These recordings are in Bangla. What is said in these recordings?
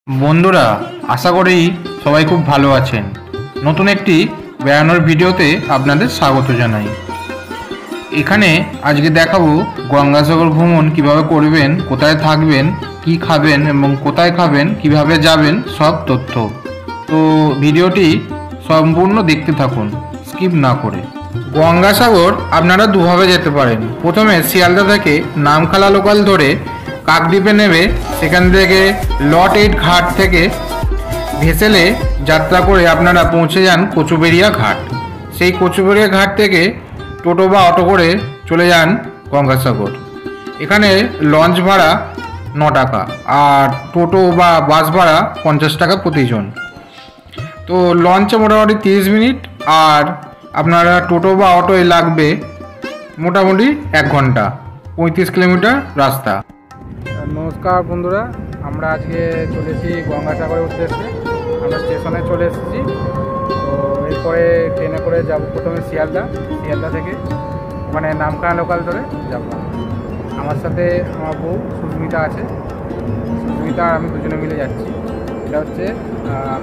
বন্ধুরা, আশা করি সবাই খুব ভালো আছেন। নতুন একটি বেড়ানোর ভিডিওতে আপনাদের স্বাগত জানাই। এখানে আজকে দেখাবো গঙ্গাসাগর ভ্রমণ কিভাবে করবেন, কোথায় থাকবেন, কি খাবেন এবং কোথায় খাবেন, কিভাবে যাবেন, সব তথ্য। তো ভিডিওটি সম্পূর্ণ দেখতে থাকুন, স্কিপ না করে। গঙ্গাসাগর আপনারা দুভাবে যেতে পারেন। প্রথমে শিয়ালদা থেকে নামখানা লোকাল ধরে কাকদ্বীপে নেমে সেখান থেকে লট 8 ঘাট থেকে ভেসেলে যাত্রা করে আপনারা পৌঁছে যান কচুবেড়িয়া ঘাট। সেই কচুবেড়িয়া ঘাট থেকে টোটো বা অটো করে চলে যান গঙ্গাসাগর। এখানে লঞ্চ ভাড়া 9 টাকা আর টোটো বা বাস ভাড়া 50 টাকা প্রতিজন। তো লঞ্চে মোটামুটি 30 মিনিট আর আপনারা টোটো বা অটোয় লাগবে মোটামুটি 1 ঘন্টা, 35 কিলোমিটার রাস্তা। নমস্কার বন্ধুরা, আমরা আজকে চলেছি গঙ্গাসাগরের উদ্দেশ্যে। আমরা স্টেশনে চলে এসেছি। তো এরপরে ট্রেনে করে যাব প্রথমে শিয়ালদা থেকে ওখানে নামখানা লোকাল ধরে যাব। আমার সাথে আমার বউ সুস্মিতা আছে। সুস্মিতা আর আমি দুজনে মিলে যাচ্ছি। এটা হচ্ছে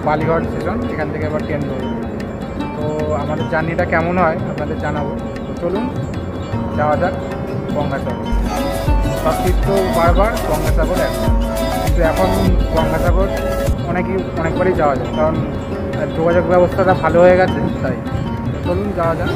বালিঘাট স্টেশন, এখান থেকে আবার ট্রেন ধরব। তো আমাদের জার্নিটা কেমন হয় আপনাদের জানাবো। তো চলুন যাওয়া যাক গঙ্গাসাগর। সব তীর্থ বারবার, গঙ্গাসাগর একবার, কিন্তু এখন গঙ্গাসাগর অনেকবারই যাওয়া যায়, কারণ যোগাযোগ ব্যবস্থাটা ভালো হয়ে গেছে। তাই চলুন যাওয়া যাক।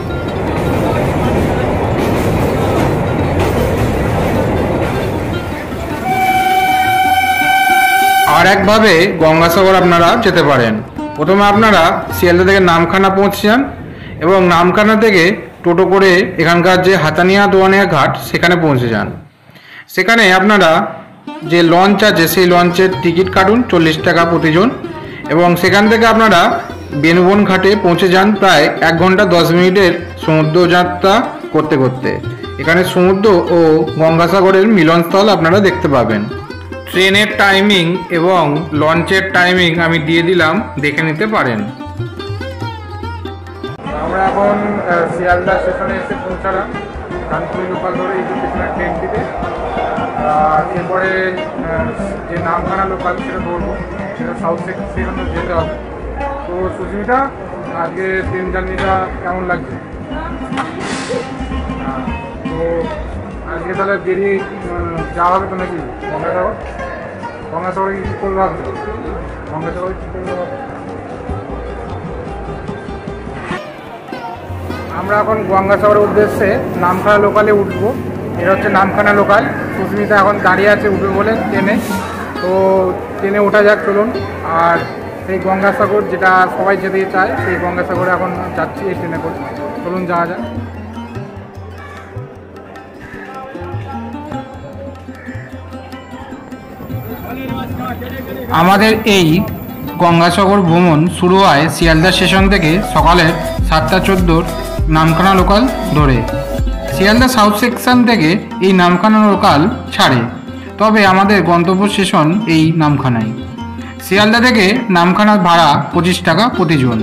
আর একভাবে গঙ্গাসাগর আপনারা যেতে পারেন। প্রথমে আপনারা শিয়ালদা থেকে নামখানা পৌঁছে যান এবং নামখানা থেকে টোটো করে এখানকার যে হাতানিয়া দোয়ানিয়া ঘাট সেখানে পৌঁছে যান। সেখানে আপনারা যে লঞ্চ আছে সেই লঞ্চের টিকিট কাটুন 40 টাকা প্রতিজন, এবং সেখান থেকে আপনারা বেনুবন ঘাটে পৌঁছে যান প্রায় 1 ঘন্টা 10 মিনিটের সমুদ্র যাত্রা করতে করতে। এখানে সমুদ্র ও গঙ্গাসাগরের মিলনস্থল আপনারা দেখতে পাবেন। ট্রেনের টাইমিং এবং লঞ্চের টাইমিং আমি দিয়ে দিলাম, দেখে নিতে পারেন। আমরা এখন শিয়ালদা স্টেশনে এসে পৌঁছালাম। কানপুরি লোকাল ধরে এই স্টেশনের ট্রেন দিতে, আর এরপরে যে নামখানা লোকাল সেটা ধরবো, সেটা সাউথ সেখানে যেতে হবে। তো সুস্মিতা, আজকে ট্রেন জার্নিটা কেমন লাগছে? তো আজকে তাহলে বেরিয়ে যাওয়া হবে তো নাকি গঙ্গাসাগরে কী করবো ভাবছো? গঙ্গাসাগরে কী করবো ভাবছো? আমরা এখন গঙ্গাসাগরের উদ্দেশ্যে নামখানা লোকালে উঠবো। এটা হচ্ছে নামখানা লোকাল। সুস্মিতা এখন দাঁড়িয়ে আছে উঠবে বলে ট্রেনে। তো ট্রেনে ওঠা যাক, চলুন। আর সেই গঙ্গাসাগর যেটা সবাই যেতে চায়, সেই গঙ্গাসাগরে এখন যাচ্ছি এই ট্রেনে করে। চলুন যাওয়া যাক। আমাদের এই গঙ্গাসাগর ভ্রমণ শুরু হয় শিয়ালদা স্টেশন থেকে সকালের 7:14 নামখানা লোকাল ধরে। শিয়ালদা সাউথ সেকশন থেকে এই নামখানা লোকাল ছাড়ে, তবে আমাদের গন্তব্য স্টেশন এই নামখানায়। শিয়ালদা থেকে নামখানার ভাড়া 25 টাকা প্রতিজন।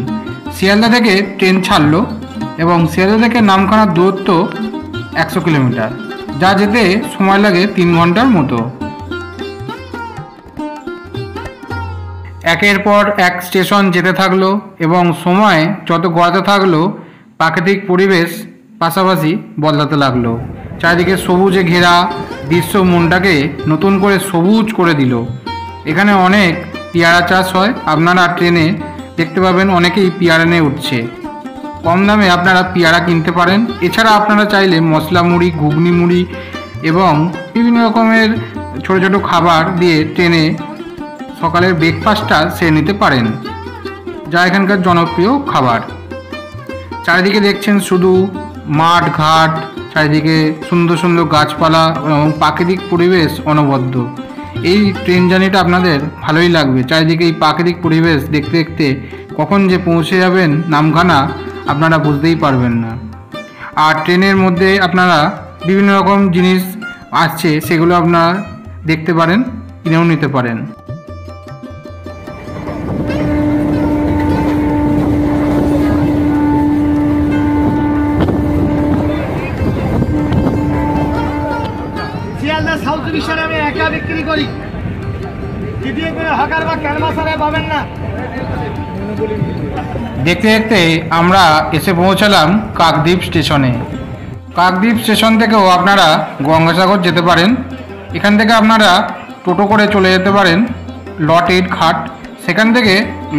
শিয়ালদা থেকে ট্রেন ছাড়লো এবং শিয়ালদা থেকে নামখানার দূরত্ব 100 কিলোমিটার, যা যেতে সময় লাগে 3 ঘন্টার মতো। একের পর এক স্টেশন যেতে থাকলো এবং সময় যত গড়াতে থাকলো প্রাকৃতিক পরিবেশ পাশাপাশি বদলাতে লাগলো। চারিদিকে সবুজে ঘেরা দৃশ্য মনটাকে নতুন করে সবুজ করে দিল। এখানে অনেক পেয়ারা চাষ হয়, আপনারা ট্রেনে দেখতে পাবেন অনেকেই পেয়ারা নিয়ে উঠছে। কম দামে আপনারা পেয়ারা কিনতে পারেন। এছাড়া আপনারা চাইলে মশলা মুড়ি, ঘুগনি মুড়ি এবং বিভিন্ন রকমের ছোট ছোট খাবার দিয়ে ট্রেনে সকালের ব্রেকফাস্টটা সেরে নিতে পারেন, যা এখানকার জনপ্রিয় খাবার। চারিদিকে দেখছেন শুধু মাঠ ঘাট, চারিদিকে সুন্দর সুন্দর গাছপালা এবং প্রাকৃতিক পরিবেশ অনবদ্য। এই ট্রেন জার্নিটা আপনাদের ভালোই লাগবে। চারিদিকে এই প্রাকৃতিক পরিবেশ দেখতে দেখতে কখন যে পৌঁছে যাবেন নামখানা আপনারা বুঝতেই পারবেন না। আর ট্রেনের মধ্যে আপনারা বিভিন্ন রকম জিনিস আসছে, সেগুলো আপনারা দেখতে পারেন, কিনেও নিতে পারেন। শিয়ালদা সাউথ ডিভিশনে আমি একা বিক্রি করি। দ্বিতীয় করে দেখতে দেখতে আমরা এসে পৌঁছালাম কাকদ্বীপ স্টেশনে। কাকদ্বীপ স্টেশন থেকেও আপনারা গঙ্গাসাগর যেতে পারেন। এখান থেকে আপনারা টোটো করে চলে যেতে পারেন লট 8 ঘাট, সেখান থেকে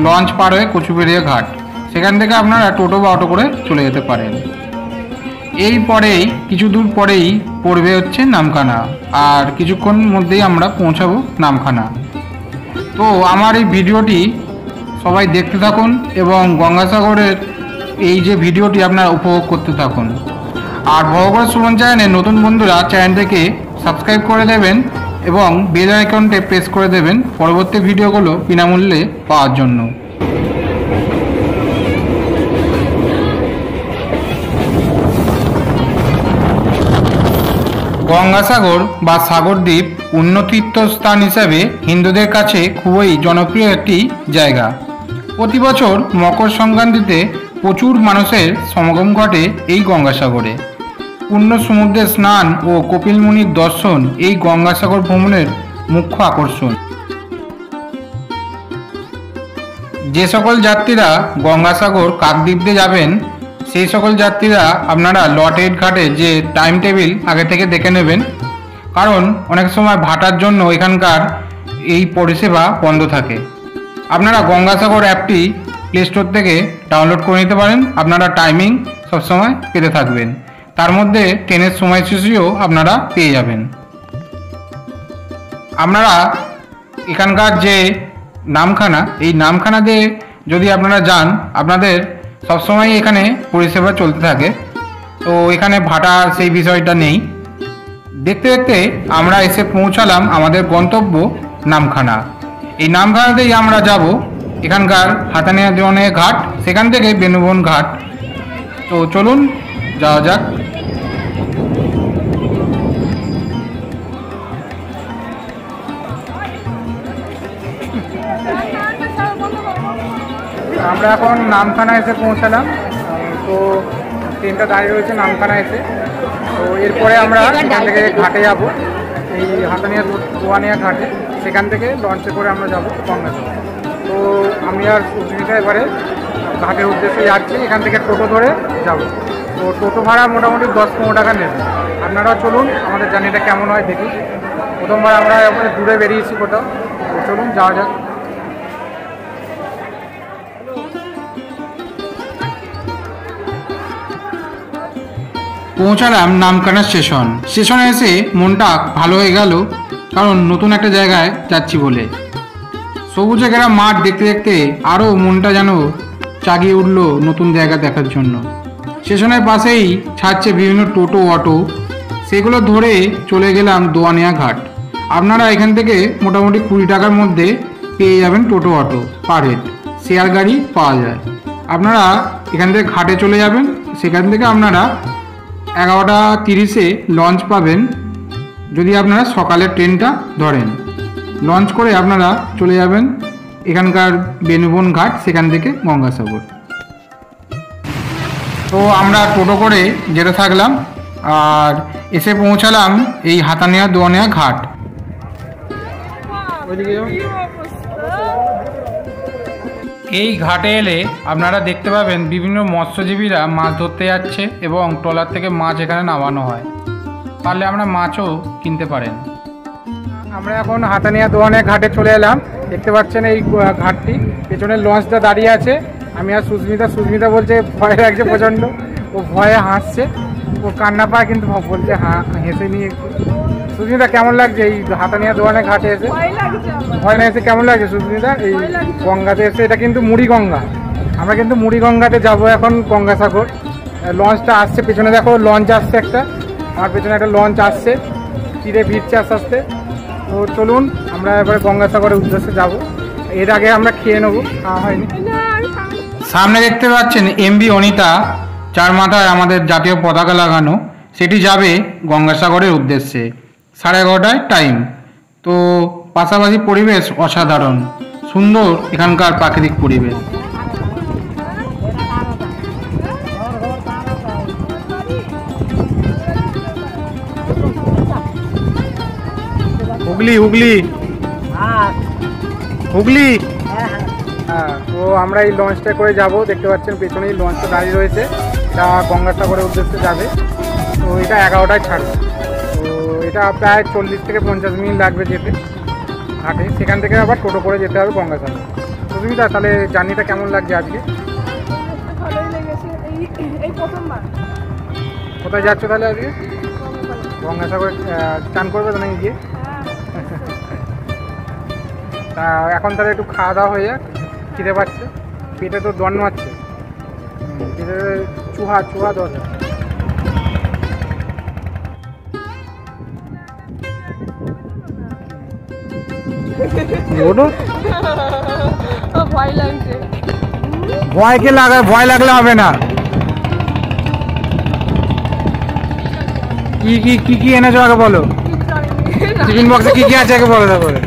লঞ্চ পার হয়ে কচুবেড়িয়া ঘাট, সেখান থেকে আপনারা টোটো বা অটো করে চলে যেতে পারেন। এই পরেই কিছু দূর পরেই পড়বে হচ্ছে নামখানা, আর কিছুক্ষণ মধ্যেই আমরা পৌঁছাবো নামখানা। তো আমার এই ভিডিওটি সবাই দেখতে থাকুন এবং গঙ্গাসাগরের এই যে ভিডিওটি আপনারা উপভোগ করতে থাকুন। আর ভগবান সুমন চ্যানেলে নতুন বন্ধুরা চ্যানেলটিকে সাবস্ক্রাইব করে দেবেন এবং বেল আইকনটি প্রেস করে দেবেন পরবর্তী ভিডিওগুলো বিনামূল্যে পাওয়ার জন্য। গঙ্গাসাগর বা সাগরদ্বীপ অন্য তীর্থস্থান হিসেবে হিন্দুদের কাছে খুবই জনপ্রিয় একটি জায়গা। প্রতি বছর মকর সংক্রান্তিতে প্রচুর মানুষের সমাগম ঘটে এই গঙ্গাসাগরে। পূর্ণ সমুদ্রে স্নান ও কপিল মুনির দর্শন এই গঙ্গাসাগর ভ্রমণের মুখ্য আকর্ষণ। যে সকল যাত্রীরা গঙ্গাসাগর কাকদ্বীপে যাবেন সেই সকল যাত্রীরা আপনারা লট 8 ঘাটে যে টাইম টেবিল আগে থেকে দেখে নেবেন, কারণ অনেক সময় ভাটার জন্য এখানকার এই পরিষেবা বন্ধ থাকে। আপনারা গঙ্গাসাগর অ্যাপটি প্লে স্টোর থেকে ডাউনলোড করে নিতে পারেন, আপনারা টাইমিং সবসময় পেতে থাকবেন। তার মধ্যে ট্রেনের সময়সূচিও আপনারা পেয়ে যাবেন। আপনারা এখানকার যে নামখানা, এই নামখানাতে যদি আপনারা যান আপনাদের সবসময় এখানে পরিষেবা চলতে থাকে, তো এখানে ভাটা সেই বিষয়টা নেই। দেখতে দেখতে আমরা এসে পৌঁছালাম আমাদের গন্তব্য নামখানা। এই নামখানাতেই আমরা যাব এখানকার হাতানিয়া দেওয়ানিয়া ঘাট, সেখান থেকে বেনুবন ঘাট। তো চলুন যাওয়া যাক। আমরা এখন নামখানা এসে পৌঁছালাম। তো ট্রেনটা দাঁড়িয়ে রয়েছে নামখানা এসে। তো এরপরে আমরা এখান থেকে ঘাটে যাব, এই হাতানিয়া দোয়ানিয়া ঘাটে, সেখান থেকে লঞ্চে করে আমরা যাব গঙ্গাসাগর। তো আমি আর সুস্মিতা এবারে ঘাটের উদ্দেশ্যে যাচ্ছি, এখান থেকে টোটো ধরে যাব। তো টোটো ভাড়া মোটামুটি 10-15 টাকা নেবে। আপনারাও চলুন, আমাদের জার্নিটা কেমন হয় দেখি। প্রথমবার আমরা ওখানে দূরে বেরিয়েছি কোথাও, তো চলুন যাওয়া যাক। পৌঁছালাম নামখানা স্টেশন। স্টেশনে এসে মনটা ভালো হয়ে গেল, কারণ নতুন একটা জায়গায় যাচ্ছি বলে। সবুজে ঘেরা মাঠ দেখতে দেখতে আরও মনটা যেন জাগিয়ে উঠল নতুন জায়গা দেখার জন্য। স্টেশনের পাশেই ছাড়ছে বিভিন্ন টোটো অটো, সেগুলো ধরে চলে গেলাম দোয়ানিয়া ঘাট। আপনারা এখান থেকে মোটামুটি 20 টাকার মধ্যে পেয়ে যাবেন টোটো অটো পার হেড, শেয়ার গাড়ি পাওয়া যায়। আপনারা এখান থেকে ঘাটে চলে যাবেন, সেখান থেকে আপনারা 11:30-এ লঞ্চ পাবেন যদি আপনারা সকালের ট্রেনটা ধরেন। লঞ্চ করে আপনারা চলে যাবেন এখানকার বেনুবন ঘাট, সেখান থেকে গঙ্গাসাগর। তো আমরা টোটো করে যেতে থাকলাম আর এসে পৌঁছালাম এই হাতানিয়া দোয়ানিয়া ঘাট। এই ঘাটে এলে আপনারা দেখতে পাবেন বিভিন্ন মৎস্যজীবীরা মাছ ধরতে যাচ্ছে এবং ট্রলার থেকে মাছ এখানে নামানো হয়, পারলে আমরা মাছও কিনতে পারেন। আমরা এখন হাতানিয়া দোয়ানিয়া ঘাটে চলে এলাম। দেখতে পাচ্ছেন এই ঘাটটি, পেছনে লঞ্চটা দাঁড়িয়ে আছে। আমি আর সুস্মিতা বলছে ভয় লাগছে প্রচণ্ড, ও ভয়ে হাসছে, ও কান্না পায় কিন্তু বলছে হেসে নিয়ে। সুস্মিতা কেমন লাগছে এই হাতানিয়া দোয়ানিয়া ঘাটে এসে? ভয় না এসে কেমন লাগছে সুস্মিতা এই গঙ্গাতে এসে? এটা কিন্তু মুড়িগঙ্গা, আমরা কিন্তু মুড়িগঙ্গাতে যাব এখন গঙ্গাসাগর। লঞ্চটা আসছে, পেছনে দেখো লঞ্চ আসছে একটা, আমার পেছনে একটা লঞ্চ আসছে, তীরে ভিড়ছে আস্তে আস্তে। তো চলুন আমরা এবারে গঙ্গাসাগরের উদ্দেশ্যে যাব। এর আগে আমরা খেয়ে নেবো, খাওয়া হয়নি। সামনে দেখতে পাচ্ছেন এমভি অনিতা, যার মাথায় আমাদের জাতীয় পতাকা লাগানো, সেটি যাবে গঙ্গাসাগরের উদ্দেশ্যে। 11:30 টাইম। তো পাশাপাশি পরিবেশ অসাধারণ সুন্দর, এখানকার প্রাকৃতিক পরিবেশ। হুগলি হুগলি। হ্যাঁ, তো আমরা এই লঞ্চটা করে যাব। দেখতে পাচ্ছেন পেছনেই লঞ্চটা দাঁড়িয়ে রয়েছে। এটা গঙ্গাসাগরের উদ্দেশ্যে যাবে। তো এটা 11টায় ছাড়বে। তো এটা প্রায় 40 থেকে 50 মিনিট লাগবে যেতে ঘাটে। সেখান থেকে আবার টোটো করে যেতে হবে গঙ্গাসাগর। সুস্মিতা, তাহলে জার্নিটা কেমন লাগছে আজকে? ভালোই লেগেছে। এই প্রথমবার। কোথায় যাচ্ছ তাহলে আজকে? গঙ্গাসাগরে স্নান করবে তো নাকি গিয়ে? তা এখন তাহলে একটু খাওয়া দাওয়া হয়ে যাক। খিদে পাচ্ছে, পেটে তো দন মারছে, পেটে চুহা চুহা দরকার। ভয় লাগছে। ভয় কে লাগায়? ভয় লাগলে হবে না। কি কি কি কি এনেছো আগে বলো। টিফিন বক্সে কি কি আছে আগে বলো। তারপরে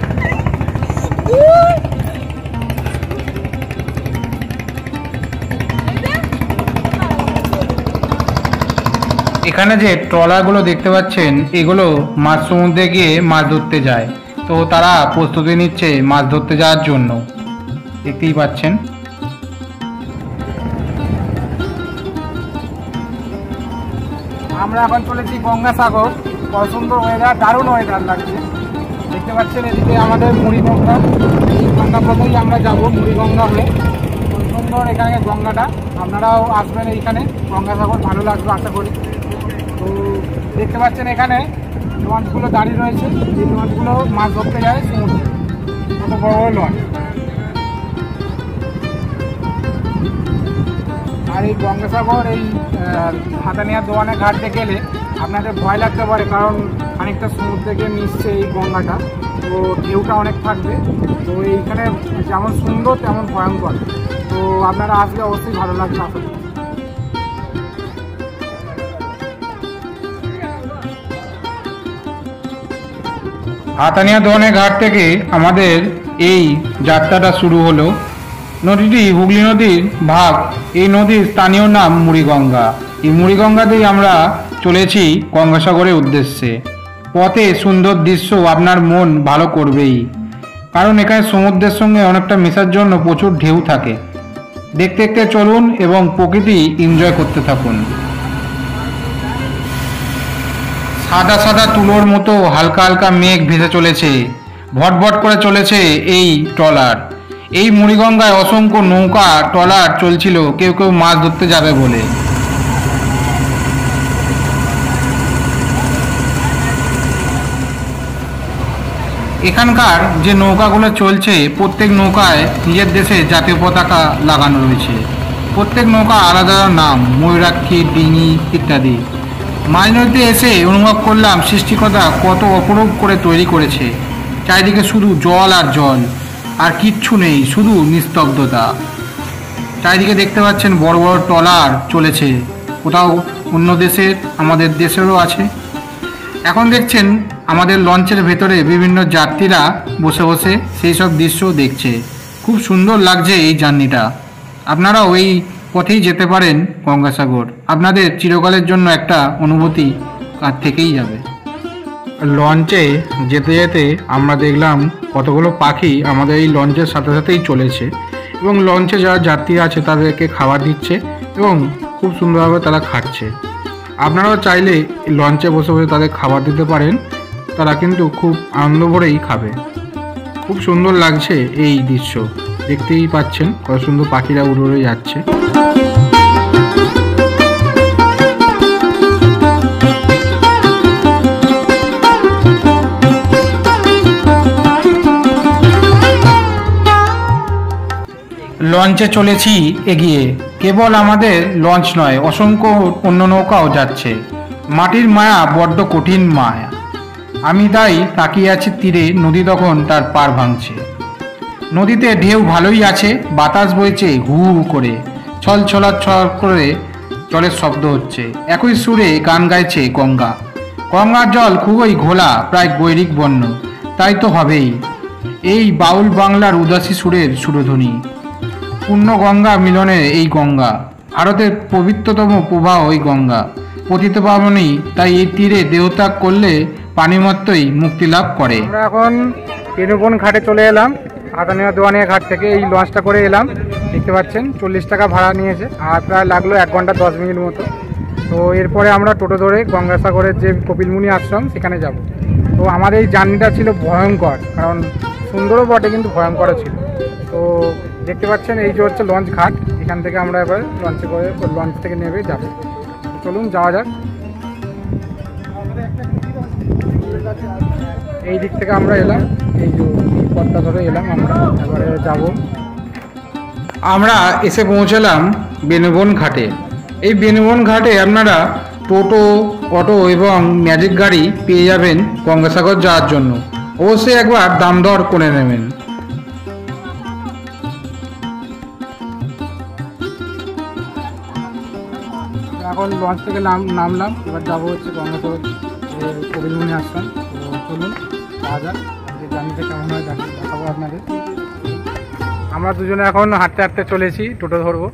এখানে যে ট্রলারগুলো দেখতে পাচ্ছেন, এগুলো মাছ সমুদ্রে গিয়ে মাছ ধরতে যায়। তো তারা প্রস্তুতি নিচ্ছে মাছ ধরতে যাওয়ার জন্য, দেখতেই পাচ্ছেন। আমরা এখন চলেছি গঙ্গাসাগর। কত সুন্দর ওয়েদার, দারুণ ওয়েদার লাগছে। দেখতে পাচ্ছেন এদিকে আমাদের মুড়িগঙ্গা। এই গঙ্গা পথেই আমরা যাবো মুড়িগঙ্গা হয়ে। খুব সুন্দর এখানে গঙ্গাটা। আপনারাও আসবেন এইখানে গঙ্গাসাগর, ভালো লাগবে আশা করি। তো দেখতে পাচ্ছেন এখানে লঞ্চগুলো দাঁড়িয়ে রয়েছে। এই লঞ্চগুলো মাছ ধরতে যায় সমুদ্রে। কত বড় বড় লঞ্চ। আর এই গঙ্গাসাগর এই হাতানিয়া দোয়ানে ঘাটে গেলে আপনাদের ভয় লাগতে পারে, কারণ খানিকটা সমুদ্র থেকে মিশছে এই গঙ্গাটা। তো ঢেউটা অনেক থাকবে। তো এইখানে যেমন সুন্দর তেমন ভয়ঙ্কর। তো আপনারা আসলে অবশ্যই ভালো লাগবে আশা করি। হাতানিয়া দোয়ানে ঘাট থেকে আমাদের এই যাত্রাটা শুরু হলো। নদীটি হুগলি নদীর ভাগ। এই নদীর স্থানীয় নাম মুড়িগঙ্গা। এই মুড়িগঙ্গা দিয়ে আমরা চলেছি গঙ্গাসাগরের উদ্দেশ্যে। পথে সুন্দর দৃশ্য আপনার মন ভালো করবেই, কারণ এখানে সমুদ্রের সঙ্গে অনেকটা মেশার জন্য প্রচুর ঢেউ থাকে। দেখতে দেখতে চলুন এবং প্রকৃতি এনজয় করতে থাকুন। সাদা সাদা তুলোর মতো হালকা হালকা মেঘ ভেসে চলেছে, ভটভট করে চলেছে এই ট্রলার। এই মুড়িগঙ্গায় অসংখ্য নৌকা ট্রলার চলছিল, কেউ কেউ মাছ ধরতে যাবে বলে। এখানকার যে নৌকাগুলো চলছে, প্রত্যেক নৌকায় নিজের দেশে জাতীয় পতাকা লাগানো রয়েছে। প্রত্যেক নৌকা আলাদা নাম, ময়ূরাক্ষী, ডিঙি ইত্যাদি। মাঝ নদীতে এসে অনুভব করলাম সৃষ্টিকর্তা কত অপরূপ করে তৈরি করেছে। চারিদিকে শুধু জল আর জল, আর কিচ্ছু নেই, শুধু নিস্তব্ধতা। চারিদিকে দেখতে পাচ্ছেন বড় বড় ট্রলার চলেছে, কোথাও অন্য দেশের, আমাদের দেশেরও আছে। এখন দেখছেন আমাদের লঞ্চের ভেতরে বিভিন্ন যাত্রীরা বসে বসে সেই সব দৃশ্য দেখছে। খুব সুন্দর লাগছে এই জার্নিটা। আপনারাও এই পথেই যেতে পারেন গঙ্গাসাগর। আপনাদের চিরকালের জন্য একটা অনুভূতি কার থেকেই যাবে। লঞ্চে যেতে যেতে আমরা দেখলাম কতগুলো পাখি আমাদের এই লঞ্চের সাথে সাথেই চলেছে, এবং লঞ্চে যারা যাত্রী আছে তাদেরকে খাবার দিচ্ছে এবং খুব সুন্দরভাবে তারা খাচ্ছে। আপনারাও চাইলে লঞ্চে বসে বসে তাদের খাবার দিতে পারেন, তারা কিন্তু খুব আনন্দ ভরেই খাবে। খুব সুন্দর লাগছে এই দৃশ্য, দেখতেই পাচ্ছেন কত সুন্দর পাখিরা উড়ে উড়ে যাচ্ছে। লঞ্চে চলেছি এগিয়ে। কেবল আমাদের লঞ্চ নয়, অসংখ্য অন্য নৌকাও যাচ্ছে। মাটির মায়া বড্ড কঠিন মায়া। আমি তাই তাকিয়ে আছি তীরে, নদী তখন তার পার ভাঙছে। নদীতে ঢেউ ভালোই আছে, বাতাস বইছে হু হু করে, ছল ছলাছল করে জলের শব্দ হচ্ছে। একই সুরে গান গাইছে গঙ্গা। গঙ্গার জল খুবই ঘোলা, প্রায় গৈরিক বর্ণ। তাই তো হবেই এই বাউল বাংলার উদাসী সুরের সুরধ্বনি। পূর্ণ গঙ্গা মিলনে এই গঙ্গা, ভারতের পবিত্রতম প্রবাহ ওই গঙ্গা। পতিত পাবনী, তাই এই তীরে দেহত্যাগ করলে পানিমাত্রই মুক্তি লাভ করে। আমরা এখন পেনুবন ঘাটে চলে এলাম। আদানিয়া দোয়ানিয়া ঘাট থেকে এই লঞ্চটা করে এলাম। দেখতে পাচ্ছেন 40 টাকা ভাড়া নিয়েছে, আর প্রায় লাগলো 1 ঘন্টা 10 মিনিট মতো। তো এরপরে আমরা টোটো ধরে গঙ্গাসাগরের যে কপিলমুনি আশ্রম সেখানে যাব। তো আমাদের এই জার্নিটা ছিল ভয়ঙ্কর, কারণ সুন্দরও বটে কিন্তু ভয়ঙ্করও ছিল। তো দেখতে পাচ্ছেন এই যে হচ্ছে লঞ্চ ঘাট, এখান থেকে আমরা এবার লঞ্চে করে লঞ্চ থেকে নেমে যাব। চলুন যাওয়া যাক। এই দিক থেকে আমরা এলাম, এই যে পথটা ধরে এলাম আমরা, এবারে যাব। আমরা এসে পৌঁছালাম বেনুবন ঘাটে। এই বেনুবন ঘাটে আপনারা টোটো, অটো এবং ম্যাজিক গাড়ি পেয়ে যাবেন গঙ্গাসাগর যাওয়ার জন্য। অবশ্যই একবার দাম দর করে নেবেন। এখন লঞ্চ থেকে নামলাম, এবার যাবো হচ্ছে গঙ্গাসাগর কপিলমুনি আশ্রম। তো চলুন যাওয়া যাক, যে জার্নিটা কেমন হয় দেখাবো আপনাদের। আমরা দুজনে এখন হাঁটতে হাঁটতে চলেছি, টোটো ধরবো।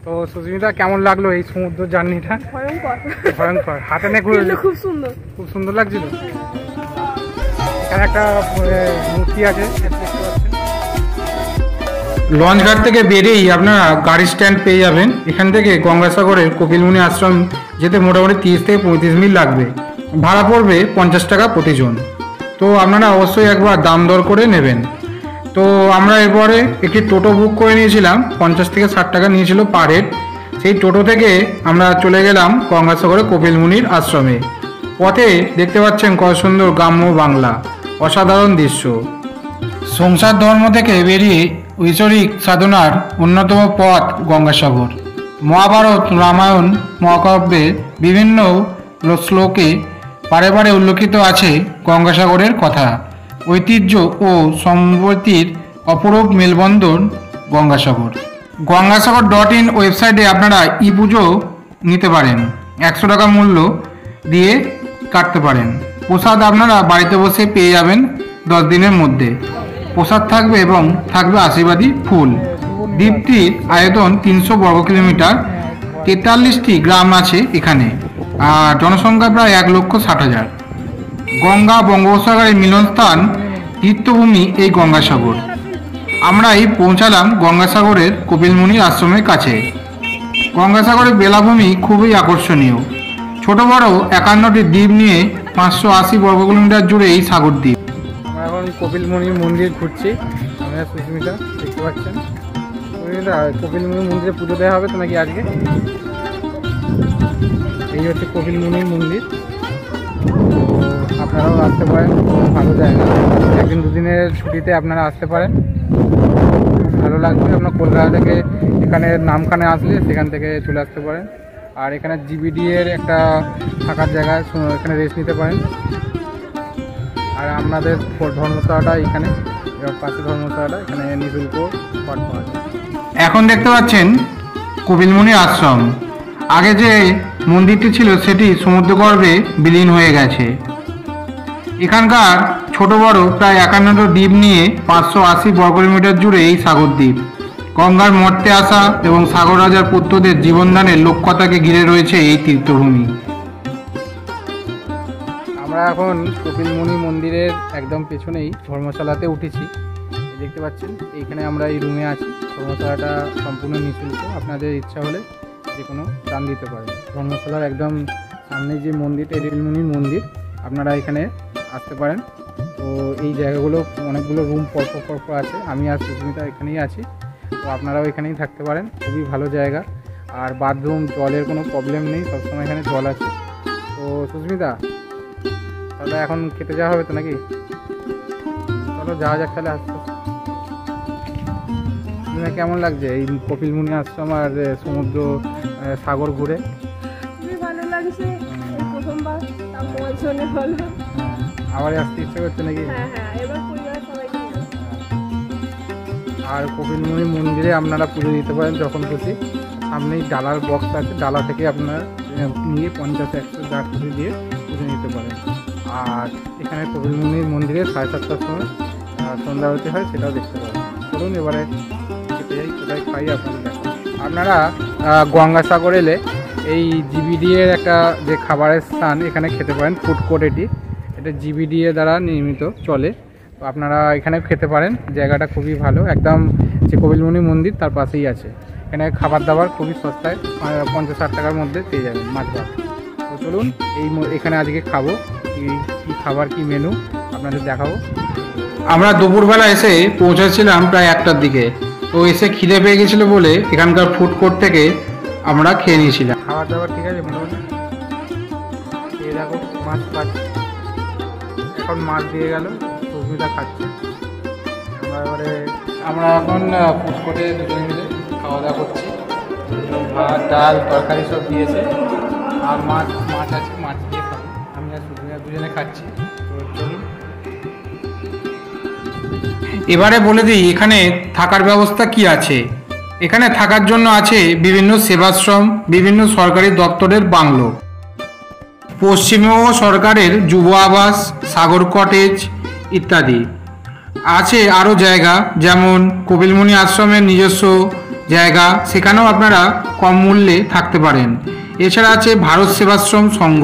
তো সুস্মিতা, কেমন লাগলো এই সমুদ্র জার্নিটা? ভয়ঙ্কর। ভয়ঙ্কর, হাতে নিয়ে ঘুরে খুব সুন্দর, খুব সুন্দর লাগছিল। এখানে একটা মূর্তি আছে দেখতে পাচ্ছেন। লঞ্চ ঘাট থেকে বেরিয়েই আপনারা গাড়ি স্ট্যান্ড পেয়ে যাবেন। এখান থেকে গঙ্গাসাগরের কপিলমুনি আশ্রম যেতে মোটামুটি 30 থেকে 35 মিনিট লাগবে। ভাড়া পড়বে 50 টাকা প্রতিজন। তো আপনারা অবশ্যই একবার দাম দর করে নেবেন। তো আমরা এরপরে একটি টোটো বুক করে নিয়েছিলাম, 50 থেকে 60 টাকা নিয়েছিল পার হেড। সেই টোটো থেকে আমরা চলে গেলাম গঙ্গাসাগরের কপিলমুনির আশ্রমে। পথে দেখতে পাচ্ছেন কত সুন্দর গ্রাম্য বাংলা, অসাধারণ দৃশ্য। সংসার ধর্ম থেকে বেরিয়ে ঐশ্বরিক সাধনার অন্যতম পথ গঙ্গাসাগর। মহাভারত, রামায়ণ, মহাকাব্যের বিভিন্ন শ্লোকে বারে বারে উল্লেখিত আছে গঙ্গাসাগরের কথা। ঐতিহ্য ও সম্প্রীতির অপরূপ মেলবন্ধন গঙ্গাসাগর। গঙ্গাসাগর.in ওয়েবসাইটে আপনারা ই পুজো নিতে পারেন, 100 টাকা মূল্য দিয়ে কাটতে পারেন। প্রসাদ আপনারা বাড়িতে বসে পেয়ে যাবেন 10 দিনের মধ্যে। প্রসাদ থাকবে এবং থাকবে আশীর্বাদী ফুল। দ্বীপটির আয়তন 300 বর্গ কিলোমিটার, 43টি গ্রাম আছে এখানে, আর জনসংখ্যা প্রায় 1,60,000। গঙ্গা বঙ্গোপসাগরের মিলনস্থান, তীর্থভূমি এই গঙ্গাসাগর। আমরা এই পৌঁছালাম গঙ্গাসাগরের কপিলমুনি আশ্রমের কাছে। গঙ্গাসাগরের বেলাভূমি খুবই আকর্ষণীয়। ছোট বড় 51টি দ্বীপ নিয়ে 580 বর্গ কিলোমিটার জুড়ে এই সাগর দ্বীপ। আমরা এখন কপিলমুনি মন্দির ঘুরছি। আমরা সুস্মিতা দেখতে পাচ্ছেন। সুস্মিতা, কপিলমুনি মন্দিরে পুজো দেওয়া হবে তো নাকি আজকে? এই হচ্ছে কপিলমুনি মন্দির। আপনারাও আসতে পারেন, ভালো জায়গা। 1 দুদিনের ছুটিতে আপনারা আসতে পারেন, ভালো লাগবে। আপনার কলকাতা থেকে এখানে নামখানে আসলে সেখান থেকে চলে আসতে পারেন। আর এখানে জিবিডি এর একটা থাকার জায়গা, এখানে রেস্ট নিতে পারেন। আর আপনাদের ধর্মশালাটা এখানে, পাশে ধর্মশালাটা, এখানে নিঃশুল্ক পাঠ পাওয়া যায়। এখন দেখতে পাচ্ছেন কপিলমুনি আশ্রম। আগে যে মন্দিরটি ছিল সেটি সমুদ্রগর্ভে বিলীন হয়ে গেছে। এখানকার ছোট বড় প্রায় 51টি দ্বীপ নিয়ে 580 বর্গ কিলোমিটার জুড়ে এই সাগর দ্বীপ। গঙ্গার মর্তে আসা এবং সাগর রাজার পুত্রদের জীবনদানের লক্ষ্যতাকে ঘিরে রয়েছে এই তীর্থভূমি। আমরা এখন কপিলমুনি মন্দিরের একদম পেছনেই ধর্মশালাতে উঠেছি, দেখতে পাচ্ছেন। এইখানে আমরা এই রুমে আছি। ধর্মশালাটা সম্পূর্ণ নিঃশুল্ক, আপনাদের ইচ্ছা হলে যে কোনো দান দিতে পারেন। ধর্মশালার একদম সামনে যে মন্দিরটা, কপিলমুনির মন্দির, আপনারা এখানে আসতে পারেন। তো এই জায়গাগুলো অনেকগুলো রুম পরপর আছে। আমি আর সুস্মিতা এখানেই আছি, তো আপনারাও এখানেই থাকতে পারেন। খুবই ভালো জায়গা, আর বাথরুম, জলের কোনো প্রবলেম নেই, সবসময় এখানে জল আছে। তো সুস্মিতা, তাহলে এখন খেতে যাওয়া হবে তো নাকি? চলো যাওয়া যাক তাহলে। আসতে কেমন লাগছে এই কপিলমুনি আশ্রম আর সমুদ্র সাগর ঘুরে? খুবই ভালো লাগছে, প্রথমবার, তার পৌঁছনে হলো। আবার আসতে ইচ্ছে করছে নাকি? হ্যাঁ হ্যাঁ, এবার পরিবার সবাইকে নিয়ে। আর কপিলমুনি মন্দিরে আপনারা পুজো দিতে পারেন যখন খুশি। সামনেই ডালার বক্স আছে, ডালা থেকে আপনারা নিয়ে 50-100 যা খুশি দিয়ে পুজো নিতে পারেন। আর এখানে কপিলমুনি মন্দিরে 7:30টার সময় সন্ধ্যা আরতি হয়, সেটাও দেখতে পারেন। চলুন এবারে খেতে যাই, কোথায় খাই আপনাদের দেখাবো। আপনারা গঙ্গাসাগর এলে এই জিবিডি এর একটা যে খাবারের স্থান, এখানে খেতে পারেন। ফুড কোর্ট এটা জিবিডি এর দ্বারা নির্মিত চলে। তো আপনারা এখানে খেতে পারেন, জায়গাটা খুবই ভালো, একদম যে কপিলমুনি মন্দির তার পাশেই আছে। এখানে খাবার দাবার খুবই সস্তায় 50-60 টাকার মধ্যে পেয়ে যাবেন মাছ ভাত। তো চলুন এখানে আজকে খাবো, কী খাবার কী মেনু আপনাদের দেখাবো। আমরা দুপুরবেলা এসে পৌঁছেছিলাম প্রায় 1টার দিকে। তো এসে খিদে পেয়ে গেছিলো বলে এখানকার ফুড কোর্ট থেকে আমরা খেয়ে নিয়েছিলাম। খাবার দাবার ঠিক আছে মোটামুটি। এই দেখো মাছ পাচ্ছি, এখন মাছ দিয়ে গেল, সুস্মিতা খাচ্ছে। আমরা এখন ফুড কোর্টে দুজনে মিলে খাওয়া দাওয়া করছি। ভাত ডাল তরকারি সব দিয়েছে, আর মাছ আছে, মাছ দিয়ে খাবো। আমি আর সুস্মিতা দুজনে খাচ্ছি। তো চলুন এবারে বলে দিই এখানে থাকার ব্যবস্থা কি আছে। এখানে থাকার জন্য আছে বিভিন্ন সেবাশ্রম, বিভিন্ন সরকারি দপ্তরের বাংলো, পশ্চিমবঙ্গ সরকারের যুব আবাস, সাগর কটেজ ইত্যাদি আছে। আরও জায়গা যেমন কপিলমুনি আশ্রমের নিজস্ব জায়গা, সেখানেও আপনারা কম মূল্যে থাকতে পারেন। এছাড়া আছে ভারত সেবাশ্রম সংঘ,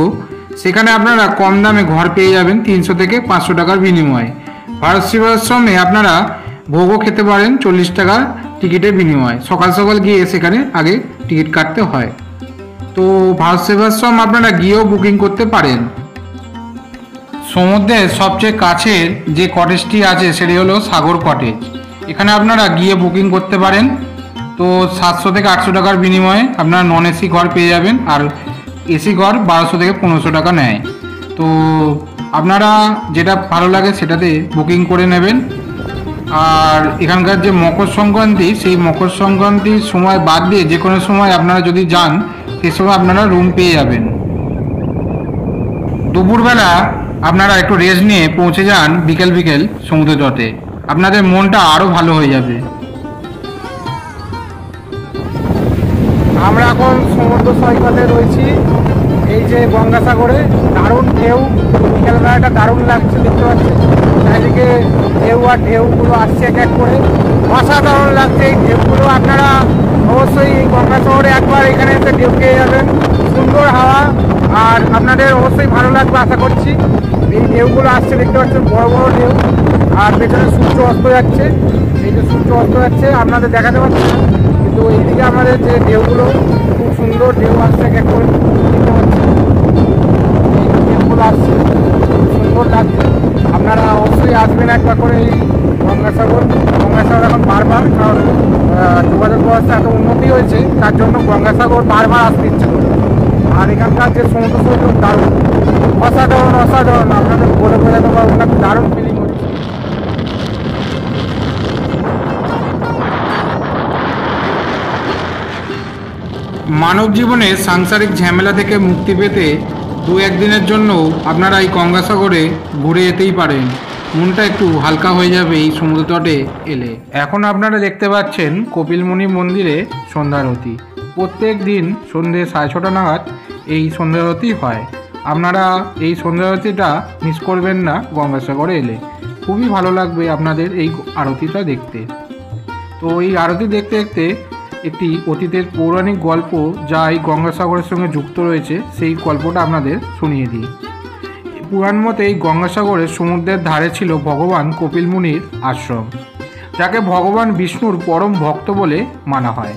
সেখানে আপনারা কম দামে ঘর পেয়ে যাবেন 300 থেকে 500 টাকার বিনিময়ে। ভারত সেবাশ্রমে আপনারা ভোগও খেতে পারেন 40 টাকার টিকিটের বিনিময়ে। সকাল সকাল গিয়ে সেখানে আগে টিকিট কাটতে হয়। তো ভারত সেবাশ্রম আপনারা গিয়েও বুকিং করতে পারেন। সমুদ্রের সবচেয়ে কাছের যে কটেজটি আছে সেটি হলো সাগর কটেজ। এখানে আপনারা গিয়ে বুকিং করতে পারেন। তো 700 থেকে 800 টাকার বিনিময়ে আপনারা নন এসি ঘর পেয়ে যাবেন, আর এসি ঘর 1200 থেকে 1500 টাকা নেয়। তো আপনারা যেটা ভালো লাগে সেটাতে বুকিং করে নেবেন। আর এখানকার যে মকর সংক্রান্তি, সেই মকর সংক্রান্তির সময় বাদ দিয়ে যে কোনো সময় আপনারা যদি যান সে সময় আপনারা রুম পেয়ে যাবেন। দুপুরবেলা আপনারা একটু রেস্ট নিয়ে পৌঁছে যান বিকেল সমুদ্র তটে, আপনাদের মনটা আরও ভালো হয়ে যাবে। আমরা এখন সমুদ্র সৈকতে রয়েছি, এই যে গঙ্গাসাগরে। দারুণ ঢেউ, বিকেলবেলাটা দারুণ লাগছে, দেখতে পাচ্ছি চারিদিকে ঢেউ আর ঢেউগুলো আসছে এক এক করে, অসাধারণ লাগছে এই ঢেউগুলো। আপনারা অবশ্যই এই গঙ্গাসাগরে একবার এখানে এসে ঢেউ খেয়ে যাবেন, সুন্দর হাওয়া, আর আপনাদের অবশ্যই ভালো লাগবে আশা করছি। এই ঢেউগুলো আসছে দেখতে পাচ্ছেন, বড় বড় ঢেউ, আর পেছনে সূর্য অস্ত যাচ্ছে। এই যে সূর্য অস্ত যাচ্ছে আপনাদের দেখাতে পাচ্ছি না, কিন্তু এইদিকে আমাদের যে ঢেউগুলো খুব সুন্দর ঢেউ আসছে এক এক করে দেখতে পাচ্ছি। এই ঢেউগুলো আসছে, খুব সুন্দর লাগছে। আপনারা অবশ্যই আসবেন একবার করে এই গঙ্গাসাগর এখন বারবার, কারণ যোগাযোগ ব্যবস্থা এত উন্নতি হয়েছে তার জন্য গঙ্গাসাগর বারবার আসতে ইচ্ছে করে। আর এখানকার যে সমুদ্র সৈকত দারুণ, অসাধারণ আপনাদের বলে বোঝাতে পারবো না, দারুণ ফিলিং হচ্ছে। মানব জীবনে সাংসারিক ঝামেলা থেকে মুক্তি পেতে 2-1 দিনের জন্য আপনারা এই গঙ্গাসাগরে ঘুরে যেতেই পারেন। মনটা একটু হালকা হয়ে যাবে এই সমুদ্র তটে এলে। এখন আপনারা দেখতে পাচ্ছেন কপিলমুনি মন্দিরে সন্ধ্যারতি। প্রত্যেক দিন সন্ধ্যে 6:30 নাগাদ এই সন্ধ্যারতি হয়। আপনারা এই সন্ধ্যারতিটা মিস করবেন না গঙ্গাসাগরে এলে, খুবই ভালো লাগবে আপনাদের এই আরতিটা দেখতে। তো এই আরতি দেখতে দেখতে একটি অতীতের পৌরাণিক গল্প যা এই গঙ্গাসাগরের সঙ্গে যুক্ত রয়েছে সেই গল্পটা আপনাদের শুনিয়ে দিই। পুরাণ মতে এই গঙ্গাসাগরের সমুদ্রের ধারে ছিল ভগবান কপিল মুনির আশ্রম, যাকে ভগবান বিষ্ণুর পরম ভক্ত বলে মানা হয়।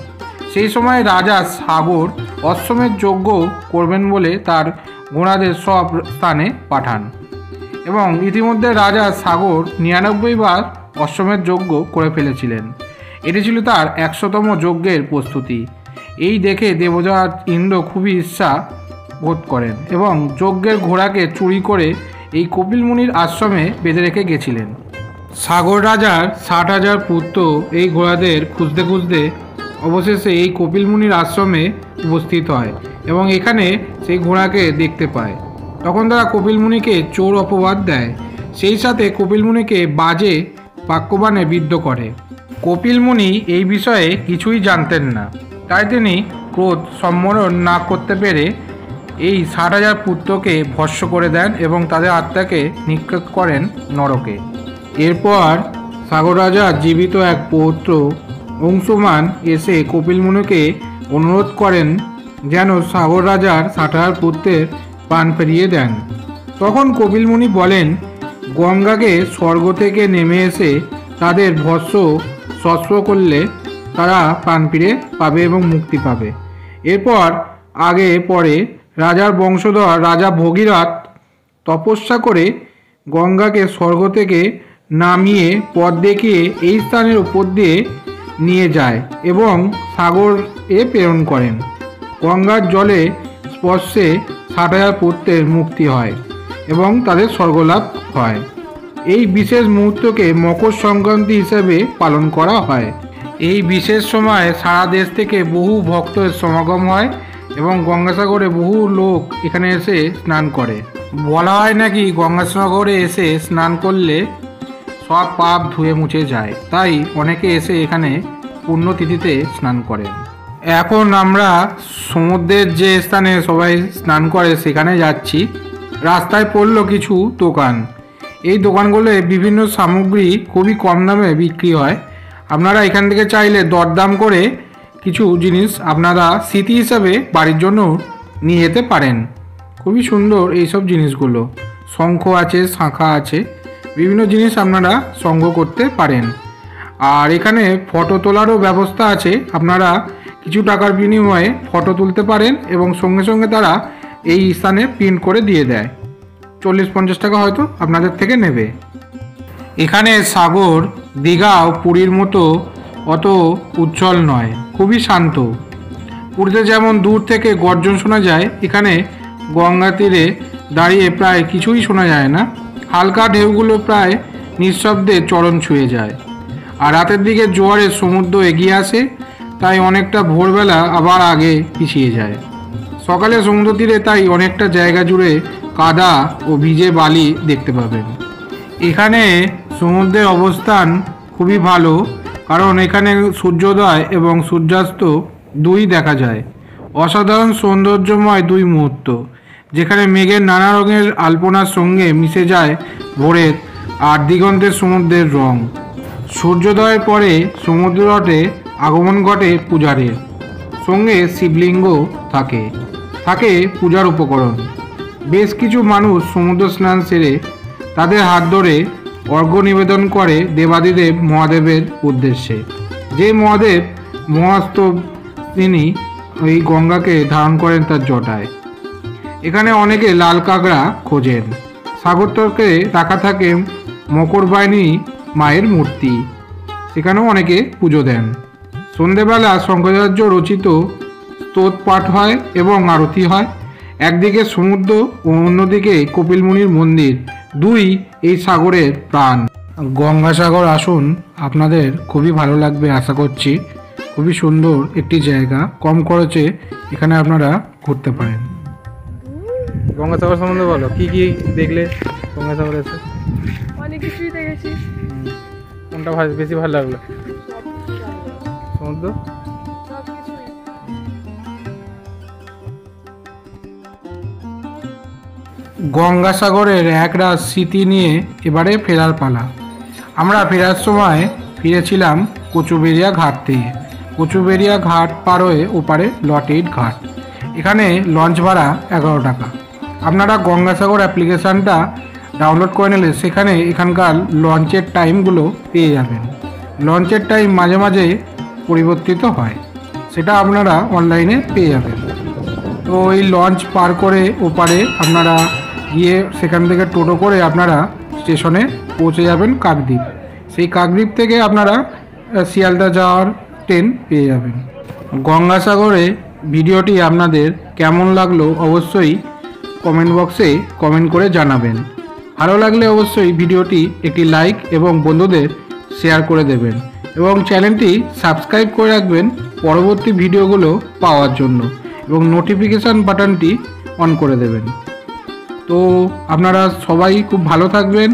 সেই সময় রাজা সাগর অশ্বমেধ যজ্ঞ করবেন বলে তার ঘোড়াদের সব স্থানে পাঠান, এবং ইতিমধ্যে রাজা সাগর 99 বার অশ্বমেধ যজ্ঞ করে ফেলেছিলেন। এটি ছিল তার 100তম যজ্ঞের প্রস্তুতি। এই দেখে দেবরাজ ইন্দ্র খুবই ঈর্ষা বোধ করেন এবং যজ্ঞের ঘোড়াকে চুরি করে এই কপিল মুনির আশ্রমে বেঁধে রেখে গেছিলেন। সাগর রাজার 60,000 পুত্র এই ঘোড়াদের খুঁজতে খুঁজতে অবশেষে এই কপিল মুনির আশ্রমে উপস্থিত হয় এবং এখানে সেই ঘোড়াকে দেখতে পায়। তখন তারা কপিল মুনিকে চোর অপবাদ দেয়, সেই সাথে কপিল মুনিকে বাজে বাক্যবাণে বিদ্ধ করে। কপিল মুনি এই বিষয়ে কিছুই জানতেন না, তাই তিনি ক্রোধ সম্বরণ না করতে পেরে এই 60,000 পুত্রকে ভস্ম করে দেন এবং তাদের আত্মাকে নিক্ষেপ করেন নরকে। এরপর সাগর রাজার জীবিত এক পৌত্র অংশুমান এসে কপিল মুনিকে অনুরোধ করেন যেন সাগর রাজার 60,000 পুত্রের প্রাণ ফিরিয়ে দেন। তখন কপিল মুনি বলেন, গঙ্গাকে স্বর্গ থেকে নেমে এসে তাদের ভস্ম স্পর্শ করলে তারা প্রাণ ফিরে পাবে এবং মুক্তি পাবে। এরপর আগে পরে রাজার বংশধর রাজা ভগীরথ তপস্যা করে গঙ্গাকে স্বর্গ থেকে নামিয়ে পথ দেখিয়ে এই স্থানের উপর দিয়ে নিয়ে যায় এবং সাগরে প্রেরণ করেন। গঙ্গার জলে স্পর্শে 60,000 পুত্রের মুক্তি হয় এবং তাদের স্বর্গলাভ হয়। এই বিশেষ মুহূর্তকে মকর সংক্রান্তি হিসেবে পালন করা হয়। এই বিশেষ সময়ে সারা দেশ থেকে বহু ভক্তের সমাগম হয় এবং গঙ্গাসাগরে বহু লোক এখানে এসে স্নান করে। বলা হয় নাকি গঙ্গাসাগরে এসে স্নান করলে সব পাপ ধুয়ে মুছে যায়, তাই অনেকে এসে এখানে পুণ্যতিথিতে স্নান করেন। এখন আমরা সমুদ্রের যে স্থানে সবাই স্নান করে সেখানে যাচ্ছি। রাস্তায় পড়লো কিছু দোকান। এই দোকানগুলোয় বিভিন্ন সামগ্রী খুবই কম দামে বিক্রি হয়। আপনারা এখান থেকে চাইলে দরদাম করে কিছু জিনিস আপনারা স্মৃতি হিসাবে বাড়ির জন্য নিয়ে যেতে পারেন। খুবই সুন্দর এইসব জিনিসগুলো। শঙ্খ আছে, শাঁখা আছে, বিভিন্ন জিনিস আপনারা সংগ্রহ করতে পারেন। আর এখানে ফটো তোলারও ব্যবস্থা আছে। আপনারা কিছু টাকার বিনিময়ে ফটো তুলতে পারেন এবং সঙ্গে সঙ্গে তারা এই স্থানে প্রিন্ট করে দিয়ে দেয়। 40-50 টাকা হয়তো আপনাদের থেকে নেবে। এখানে সাগর দীঘা ও পুরীর মতো অত উজ্জ্বল নয়, খুবই শান্ত। পুরীতে যেমন দূর থেকে গর্জন শোনা যায়, এখানে গঙ্গা তীরে দাঁড়িয়ে প্রায় কিছুই শোনা যায় না। হালকা ঢেউগুলো প্রায় নিঃশব্দে চরণ ছুঁয়ে যায়। আর রাতের দিকে জোয়ারের সমুদ্র এগিয়ে আসে, তাই অনেকটা ভোরবেলা আবার আগে পিছিয়ে যায়। সকালে সমুদ্র তীরে তাই অনেকটা জায়গা জুড়ে কাদা ও ভিজে বালি দেখতে পাবেন। এখানে সমুদ্রের অবস্থান খুবই ভালো, কারণ এখানে সূর্যোদয় এবং সূর্যাস্ত দুই দেখা যায়। অসাধারণ সৌন্দর্যময় দুই মুহূর্ত, যেখানে মেঘের নানা রঙের আলপনার সঙ্গে মিশে যায় ভোরের আর দিগন্তের সমুদ্রের রং। সূর্যোদয়ের পরে সমুদ্র তটে আগমন ঘটে পূজারের, সঙ্গে শিবলিঙ্গ থাকে পূজার উপকরণ। বেশ কিছু মানুষ সমুদ্র স্নান সেরে তাদের হাত ধরে অর্ঘ্য নিবেদন করে দেবাদিদেব মহাদেবের উদ্দেশ্যে। যে মহাদেব মহাস্ত, তিনি ওই গঙ্গাকে ধারণ করেন তার জটায়। এখানে অনেকে লাল কাঁকড়া খোঁজেন। সাগর তটে রাখা থাকে মকরবাহিনী মায়ের মূর্তি, সেখানেও অনেকে পুজো দেন। সন্ধেবেলা শঙ্করাচার্য রচিত স্তোত্র পাঠ হয় এবং আরতি হয়। একদিকে সমুদ্র ও অন্যদিকে কপিল মুনির মন্দির, দুই এই সাগরের প্রাণ। গঙ্গাসাগর আসুন, আপনাদের খুবই ভালো লাগবে আশা করছি। খুবই সুন্দর একটি জায়গা, কম খরচে এখানে আপনারা ঘুরতে পারেন। গঙ্গাসাগর সম্বন্ধে বলো, কি কি দেখলে গঙ্গাসাগরে এসে? অনেক কিছুই দেখেছি। কোনটা বেশি ভালো লাগলো? সমুদ্র? গঙ্গাসাগরের একরাত স্মৃতি নিয়ে এবারে ফেরার পালা। আমরা ফেরার সময় ফিরেছিলাম কচুবেড়িয়া ঘাট থেকে। কচুবেড়িয়া ঘাট পার হয়ে ওপারে লটেট ঘাট। এখানে লঞ্চ ভাড়া 11 টাকা। আপনারা গঙ্গাসাগর অ্যাপ্লিকেশানটা ডাউনলোড করে নিলে সেখানে এখানকার লঞ্চের টাইমগুলো পেয়ে যাবেন। লঞ্চের টাইম মাঝে মাঝে পরিবর্তিত হয়, সেটা আপনারা অনলাইনে পেয়ে যাবেন। তো এই লঞ্চ পার করে ওপারে আপনারা গিয়ে সেখান থেকে টোটো করে আপনারা স্টেশনে পৌঁছে যাবেন কাকদ্বীপ। সেই কাকদ্বীপ থেকে আপনারা শিয়ালদা যাওয়ার ট্রেন পেয়ে যাবেন। গঙ্গাসাগরে ভিডিওটি আপনাদের কেমন লাগলো অবশ্যই কমেন্ট বক্সে কমেন্ট করে জানাবেন। ভালো লাগলে অবশ্যই ভিডিওটি একটি লাইক এবং বন্ধুদের শেয়ার করে দেবেন এবং চ্যানেলটি সাবস্ক্রাইব করে রাখবেন পরবর্তী ভিডিওগুলো পাওয়ার জন্য এবং নোটিফিকেশান বাটনটি অন করে দেবেন। তো আপনারা সবাই খুব ভালো থাকবেন,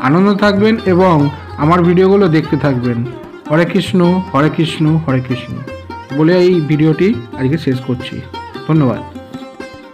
আনন্দ থাকবেন এবং আমার ভিডিওগুলো দেখতে থাকবেন। হরে কৃষ্ণ হরে কৃষ্ণ হরে কৃষ্ণ বলে এই ভিডিওটি আজকে শেষ করছি। ধন্যবাদ।